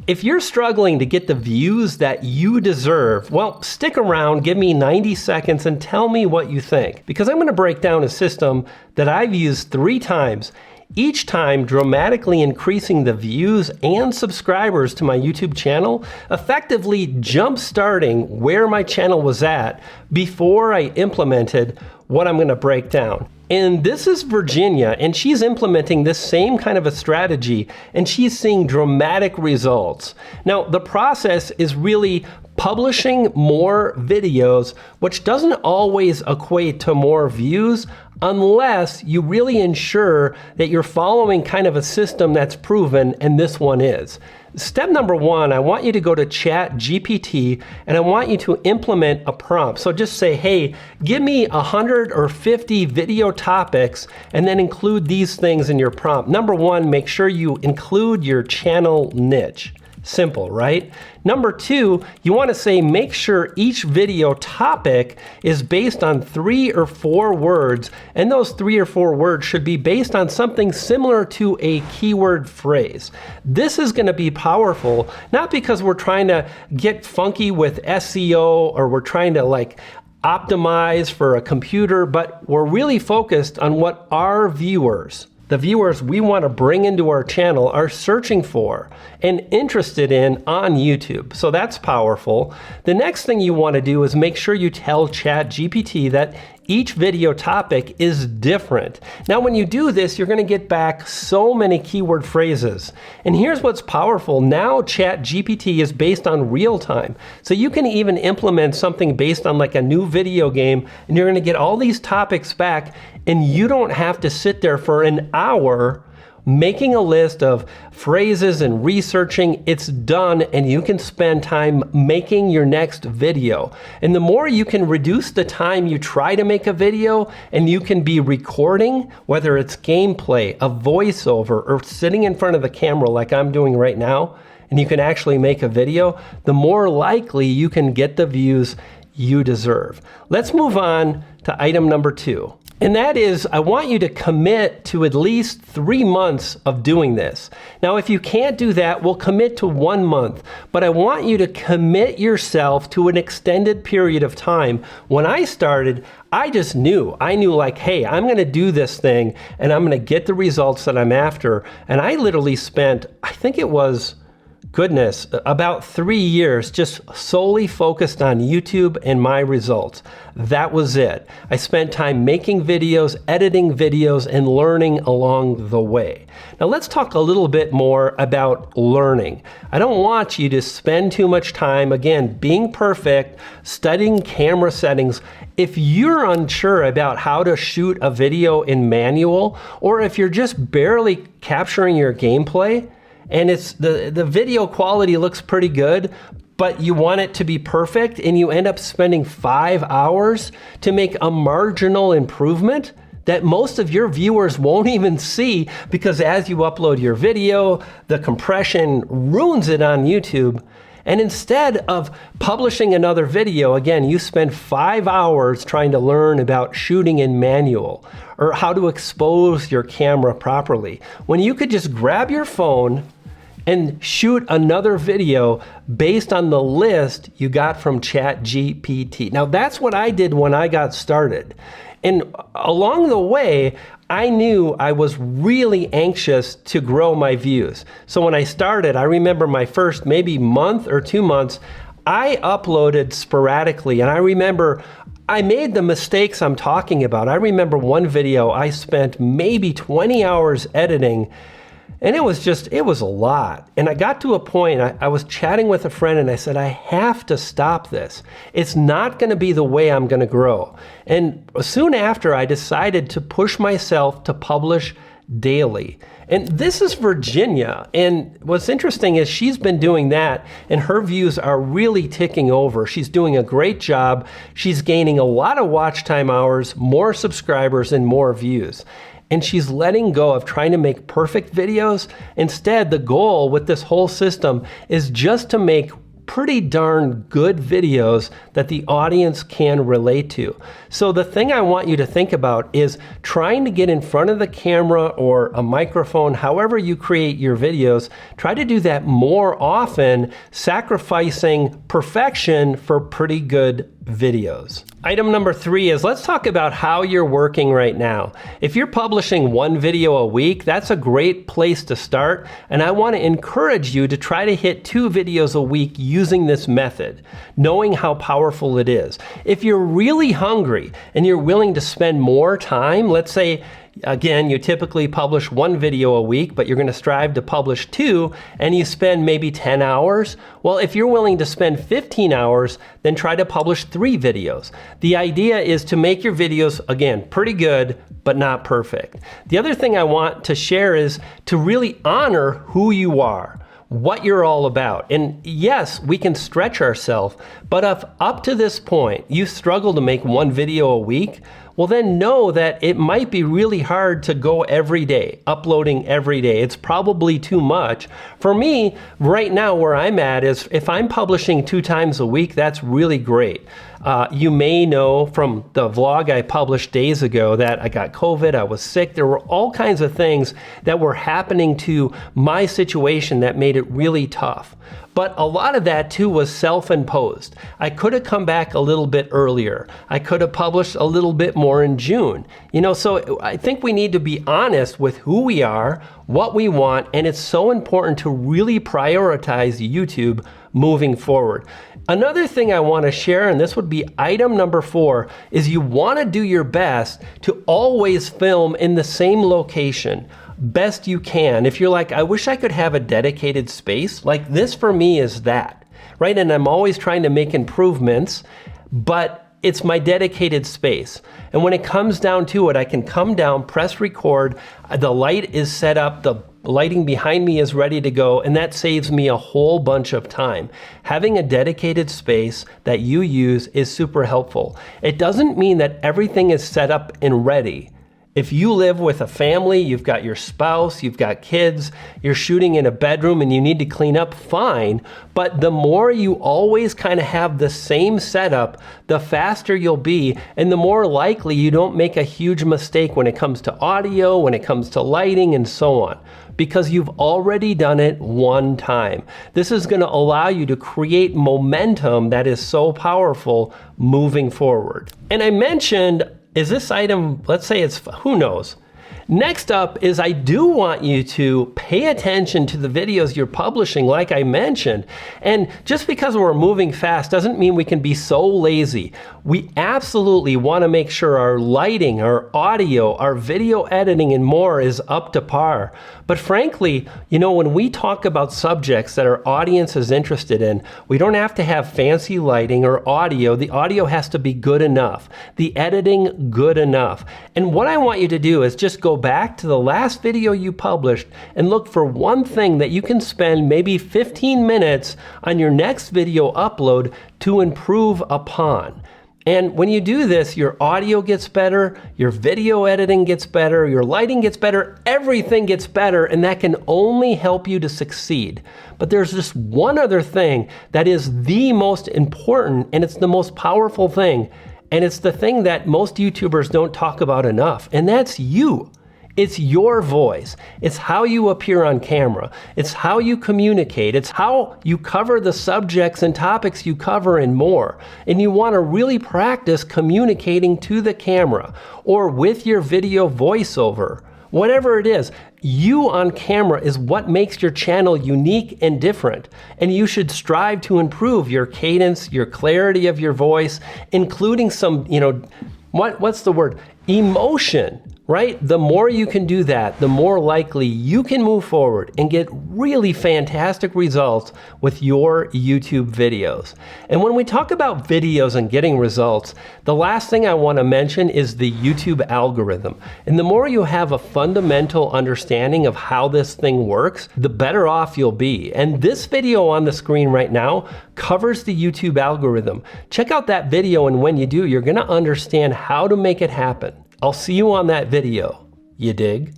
If you're struggling to get the views that you deserve, well, stick around, give me 90 seconds and tell me what you think. Because I'm going to break down a system that I've used 3 times, each time dramatically increasing the views and subscribers to my YouTube channel, effectively jump-starting where my channel was at before I implemented what I'm going to break down. And this is Virginia, and she's implementing this same kind of a strategy, and she's seeing dramatic results. Now, the process is really publishing more videos, which doesn't always equate to more views unless you really ensure that you're following kind of a system that's proven, and this one is. Step number 1, I want you to go to ChatGPT and I want you to implement a prompt. So just say, hey, give me 100 or 50 video topics and then include these things in your prompt. Number 1, make sure you include your channel niche. Simple, right? Number 2, you want to say make sure each video topic is based on 3 or 4 words, and those 3 or 4 words should be based on something similar to a keyword phrase. This is going to be powerful, not because we're trying to get funky with SEO or we're trying to like optimize for a computer, but we're really focused on what our viewers, the viewers we want to bring into our channel, are searching for and interested in on YouTube. So that's powerful. The next thing you want to do is make sure you tell ChatGPT that each video topic is different. Now, when you do this, you're going to get back so many keyword phrases. And here's what's powerful. Now, ChatGPT is based on real time. So you can even implement something based on like a new video game, and you're going to get all these topics back, and you don't have to sit there for an hour making a list of phrases and researching. It's done, and you can spend time making your next video. And the more you can reduce the time you try to make a video, and you can be recording, whether it's gameplay, a voiceover, or sitting in front of the camera like I'm doing right now, and you can actually make a video, the more likely you can get the views you deserve. Let's move on to item number 2. And that is, I want you to commit to at least 3 months of doing this. Now, if you can't do that, we'll commit to 1 month. But I want you to commit yourself to an extended period of time. When I started, I just knew. I knew like, hey, I'm going to do this thing and I'm going to get the results that I'm after. And I literally spent, I think it was, goodness, about 3 years just solely focused on YouTube and my results. That was it. I spent time making videos, editing videos, and learning along the way. Now let's talk a little bit more about learning. I don't want you to spend too much time, again, being perfect, studying camera settings. If you're unsure about how to shoot a video in manual, or if you're just barely capturing your gameplay, and it's the video quality looks pretty good, but you want it to be perfect, and you end up spending 5 hours to make a marginal improvement that most of your viewers won't even see, because as you upload your video, the compression ruins it on YouTube. And instead of publishing another video, again, you spend 5 hours trying to learn about shooting in manual or how to expose your camera properly, when you could just grab your phone and shoot another video based on the list you got from ChatGPT. Now, that's what I did when I got started. And along the way, I knew I was really anxious to grow my views. So when I started, I remember my first maybe month or 2 months, I uploaded sporadically. And I remember I made the mistakes I'm talking about. I remember one video I spent maybe 20 hours editing, and it was a lot. And I got to a point, I was chatting with a friend and I said, I have to stop this. It's not going to be the way I'm going to grow. And soon after, I decided to push myself to publish daily. And this is Virginia. And what's interesting is she's been doing that, and her views are really ticking over. She's doing a great job. She's gaining a lot of watch time hours, more subscribers, and more views. And she's letting go of trying to make perfect videos. Instead, the goal with this whole system is just to make pretty darn good videos that the audience can relate to. So the thing I want you to think about is trying to get in front of the camera or a microphone, however you create your videos. Try to do that more often, sacrificing perfection for pretty good videos. Item number 3 is, let's talk about how you're working right now. If you're publishing 1 video a week, that's a great place to start, and I want to encourage you to try to hit 2 videos a week using this method, knowing how powerful it is. If you're really hungry and you're willing to spend more time, let's say, again, you typically publish 1 video a week, but you're going to strive to publish 2, and you spend maybe 10 hours. Well, if you're willing to spend 15 hours, then try to publish 3 videos. The idea is to make your videos, again, pretty good, but not perfect. The other thing I want to share is to really honor who you are, what you're all about. And yes, we can stretch ourselves, but if up to this point you struggle to make 1 video a week, well then know that it might be really hard to go every day, uploading every day. It's probably too much. For me, right now where I'm at is if I'm publishing 2 times a week, that's really great. You may know from the vlog I published days ago that I got COVID, I was sick. There were all kinds of things that were happening to my situation that made it really tough. But a lot of that too was self-imposed. I could have come back a little bit earlier. I could have published a little bit more in June. You know, so I think we need to be honest with who we are, what we want, and it's so important to really prioritize YouTube moving forward. Another thing I want to share, and this would be item number 4, is you want to do your best to always film in the same location. Best you can. If you're like, I wish I could have a dedicated space, like this for me is that, right? And I'm always trying to make improvements, but it's my dedicated space. And when it comes down to it, I can come down, press record, the light is set up, the lighting behind me is ready to go, and that saves me a whole bunch of time. Having a dedicated space that you use is super helpful. It doesn't mean that everything is set up and ready. If you live with a family, you've got your spouse, you've got kids, you're shooting in a bedroom and you need to clean up, fine. But the more you always kind of have the same setup, the faster you'll be, and the more likely you don't make a huge mistake when it comes to audio, when it comes to lighting, and so on, because you've already done it 1 time. This is going to allow you to create momentum that is so powerful moving forward. And I mentioned, is this item, let's say it's, who knows? Next up is I do want you to pay attention to the videos you're publishing, like I mentioned. And just because we're moving fast doesn't mean we can be so lazy. We absolutely want to make sure our lighting, our audio, our video editing, and more is up to par. But frankly, you know, when we talk about subjects that our audience is interested in, we don't have to have fancy lighting or audio. The audio has to be good enough. The editing, good enough. And what I want you to do is just go back to the last video you published and look for one thing that you can spend maybe 15 minutes on your next video upload to improve upon. And when you do this, your audio gets better, your video editing gets better, your lighting gets better, everything gets better, and that can only help you to succeed. But there's just one other thing that is the most important, and it's the most powerful thing, and it's the thing that most YouTubers don't talk about enough, and that's you. It's your voice. It's how you appear on camera. It's how you communicate. It's how you cover the subjects and topics you cover and more. And you want to really practice communicating to the camera or with your video voiceover. Whatever it is, you on camera is what makes your channel unique and different. And you should strive to improve your cadence, your clarity of your voice, including some, what's the word? Emotion. Right? The more you can do that, the more likely you can move forward and get really fantastic results with your YouTube videos. And when we talk about videos and getting results, the last thing I want to mention is the YouTube algorithm. And the more you have a fundamental understanding of how this thing works, the better off you'll be. And this video on the screen right now covers the YouTube algorithm. Check out that video, and when you do, you're going to understand how to make it happen. I'll see you on that video. You dig?